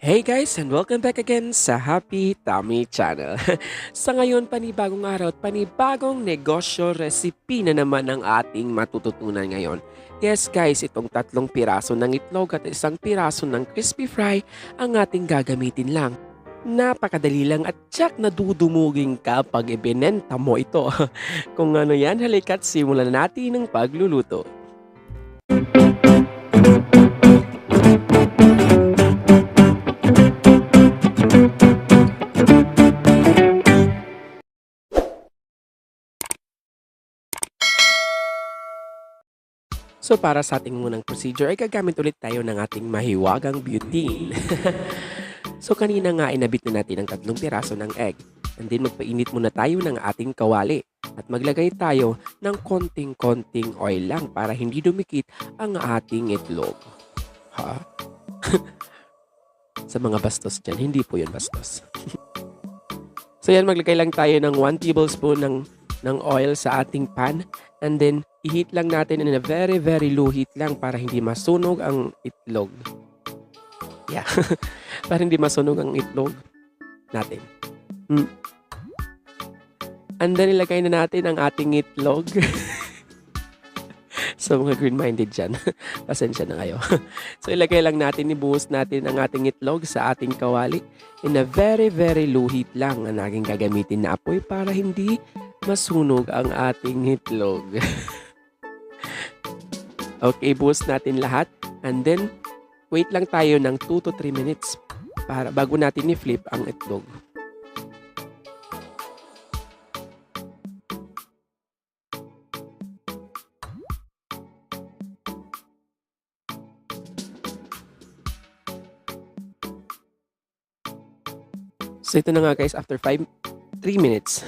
Hey guys, and welcome back again sa Happy Tummy Channel. Sa ngayon, panibagong araw at panibagong negosyo recipe na naman ang ating matututunan ngayon. Yes guys, itong 3 piraso ng itlog at 1 piraso ng crispy fry ang ating gagamitin lang. Napakadali lang at tsak nadudumugin ka pag ibinenta mo ito. Kung ano yan, halika't simulan natin ang pagluluto. So para sa ating munang procedure ay gagamit ulit tayo ng ating mahiwagang butane. So kanina nga inabit na natin ang 3 piraso ng egg. And then magpainit muna tayo ng ating kawali. At maglagay tayo ng konting-konting oil lang para hindi dumikit ang ating itlog. Ha? Sa mga bastos dyan, hindi po yun bastos. So yan, maglagay lang tayo ng 1 tablespoon ng oil sa ating pan. And then, i-heat lang natin in a very, very low heat lang para hindi masunog ang itlog. Yeah. Para hindi masunog ang itlog natin. And then, ilagay na natin ang ating itlog. So, mga green-minded dyan, pasensya na kayo. So, ilagay lang natin, ibuhos natin ang ating itlog sa ating kawali. In a very, very low heat lang ang naging gagamitin na apoy para hindi masunog ang ating itlog. Okay, buhos natin lahat. And then, wait lang tayo ng 2 to 3 minutes para bago natin i-flip ang itlog. So, ito na nga guys, after 3 minutes,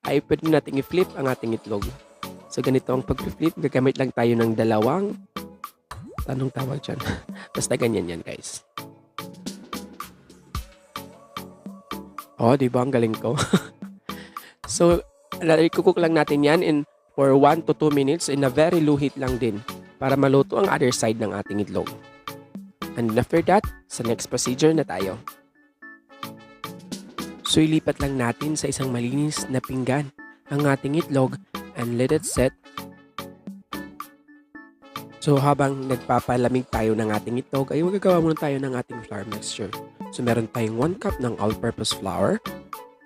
ay pwede natin i-flip ang ating itlog. So, ganito ang pag-flip. Gagamit lang tayo ng dalawang, anong tawag dyan? Basta ganyan yan, guys. Oh, di ba? Ang galing ko. So, i-cook lang natin yan for 1 to 2 minutes in a very low heat lang din para maluto ang other side ng ating itlog. And after that, sa next procedure na tayo. So, ilipat lang natin sa isang malinis na pinggan ang ating itlog and let it set. So, habang nagpapalamig tayo ng ating itlog, ay magagawa muna tayo ng ating flour mixture. So, meron tayong 1 cup ng all-purpose flour.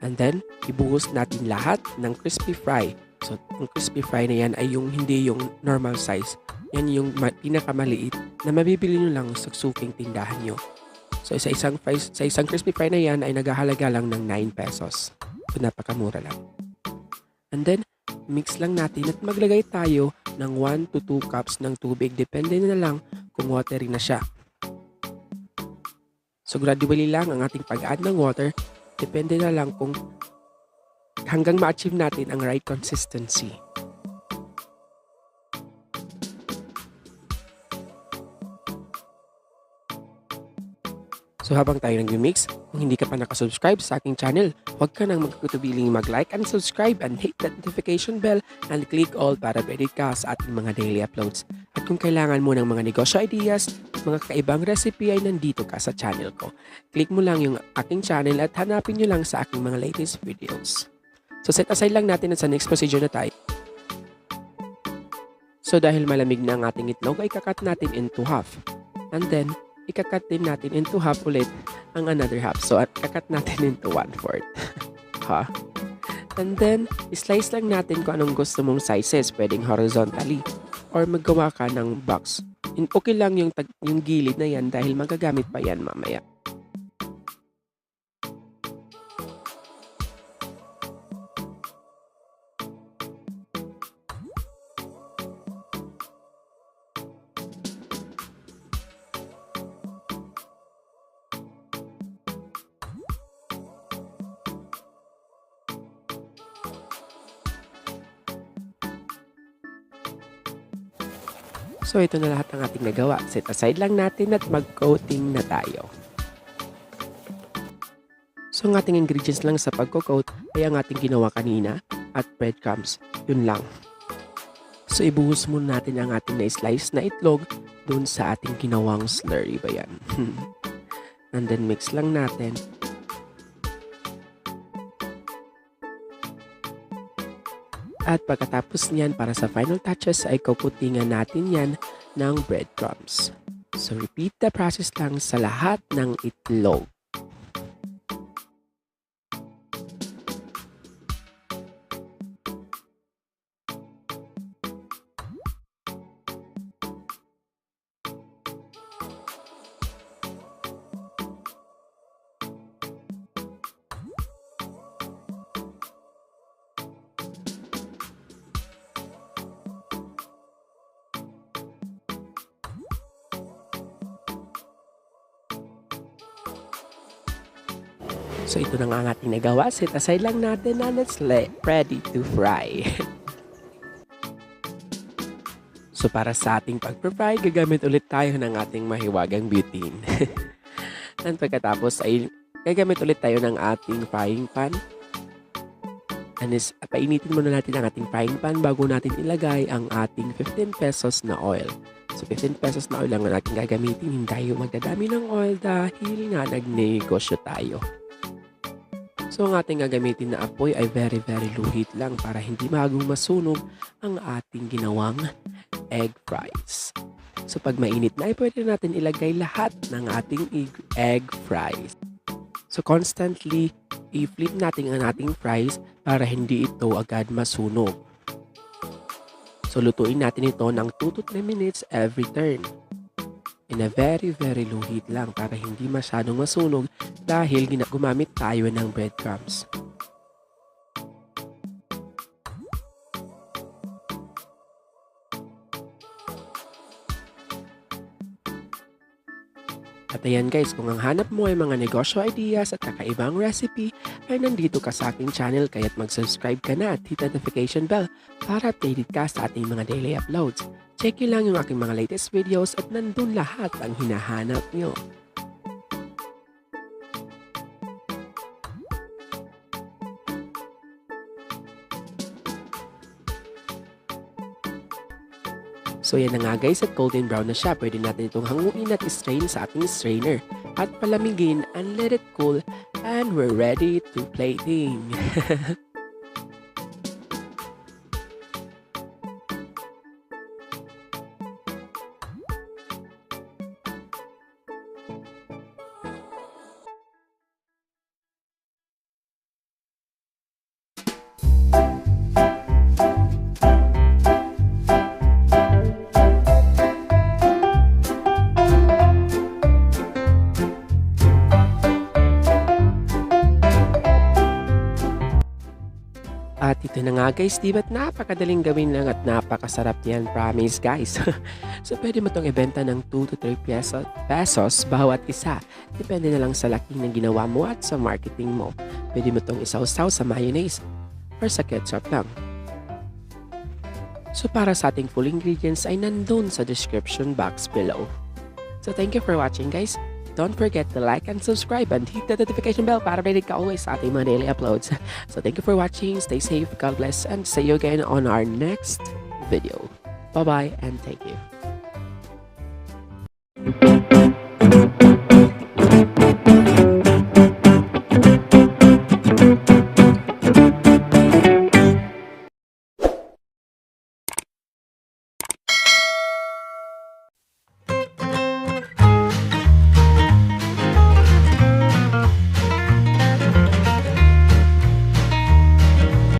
And then, ibuhos natin lahat ng crispy fry. So, ang crispy fry na yan ay hindi yung normal size. Yan yung pinakamaliit na mabibili nyo lang sa suking tindahan nyo. So, sa isang crispy fry na yan ay naghahalaga lang ng 9 pesos. So, napakamura lang. And then, mix lang natin at maglagay tayo ng 1 to 2 cups ng tubig. Depende na lang kung watery na siya. So, gradually lang ang ating pag-add ng water. Depende na lang kung hanggang ma-achieve natin ang right consistency. So habang tayo nag-mix, kung hindi ka pa nakasubscribe sa aking channel, huwag ka nang magkutubiling mag-like and subscribe and hit that notification bell and click all para update ka sa ating mga daily uploads. At kung kailangan mo ng mga negosyo ideas, mga kaibang recipe ay nandito ka sa channel ko. Click mo lang yung aking channel at hanapin nyo lang sa aking mga latest videos. So set aside lang natin at sa next procedure na tayo. So dahil malamig na ang ating itlog ay kakat natin into half. And then, ikakat din natin into half ulit ang another half. So, at kakat natin into 1/4. Ha? And then, slice lang natin kung anong gusto mong sizes. Pwedeng horizontally. Or maggawa ka ng box. Okay lang yung gilid na yan dahil magagamit pa yan mamaya. So, ito na lahat ng ating nagawa. Set aside lang natin at mag-coating na tayo. So, ang ating ingredients lang sa pag-coat ay ang ating ginawa kanina at breadcrumbs. Yun lang. So, ibuhos muna natin ang ating na-slice na itlog dun sa ating ginawang slurry ba yan. and then mix lang natin. At pagkatapos niyan, para sa final touches ay kukutingan natin yan ng breadcrumbs. So repeat the process lang sa lahat ng itlog. So ito na nga ang ating nagawa. Set aside lang natin na let's ready to fry. So para sa ating pag-fry, gagamit ulit tayo ng ating mahiwagang butane. And pagkatapos ay gagamit ulit tayo ng ating frying pan. And painitin muna natin ang ating frying pan bago natin ilagay ang ating 15 pesos na oil. So 15 pesos na oil lang ang ating gagamitin. Hindi tayo magdadami ng oil dahil nga nagnegosyo tayo. So ang ating gagamitin na apoy ay very luhit lang para hindi magong masunog ang ating ginawang egg fries. So pag mainit na ay pwede natin ilagay lahat ng ating egg fries. So constantly i-flip natin ang ating fries para hindi ito agad masunog. So lutuin natin ito ng 2 to 3 minutes every turn. In a very luhit lang para hindi masyadong masunog dahil gumamit tayo ng breadcrumbs. At ayan guys, kung ang hanap mo ay mga negosyo ideas at kakaibang recipe, ay nandito ka sa aking channel kaya't mag-subscribe ka na at hit notification bell para updated ka sa ating mga daily uploads. Check nyo lang yung aking mga latest videos at nandun lahat ang hinahanap nyo. So yan na nga guys, at golden brown na siya. Pwede natin itong hanguin at strain sa ating strainer. At palamigin and let it cool and we're ready to plating. At ito na nga guys, di ba't napakadaling gawin lang at napakasarap yan, promise guys. So pwede mo itong ibenta ng 2 to 3 pesos bawat isa. Depende na lang sa laki ng ginawa mo at sa marketing mo. Pwede mo itong isawsaw sa mayonnaise or sa ketchup lang. So para sa ating full ingredients ay nandun sa description box below. So thank you for watching guys. Don't forget to like and subscribe and hit the notification bell para updated ka always sa ating mga daily uploads. So thank you for watching, stay safe, God bless, and see you again on our next video. Bye-bye and thank you.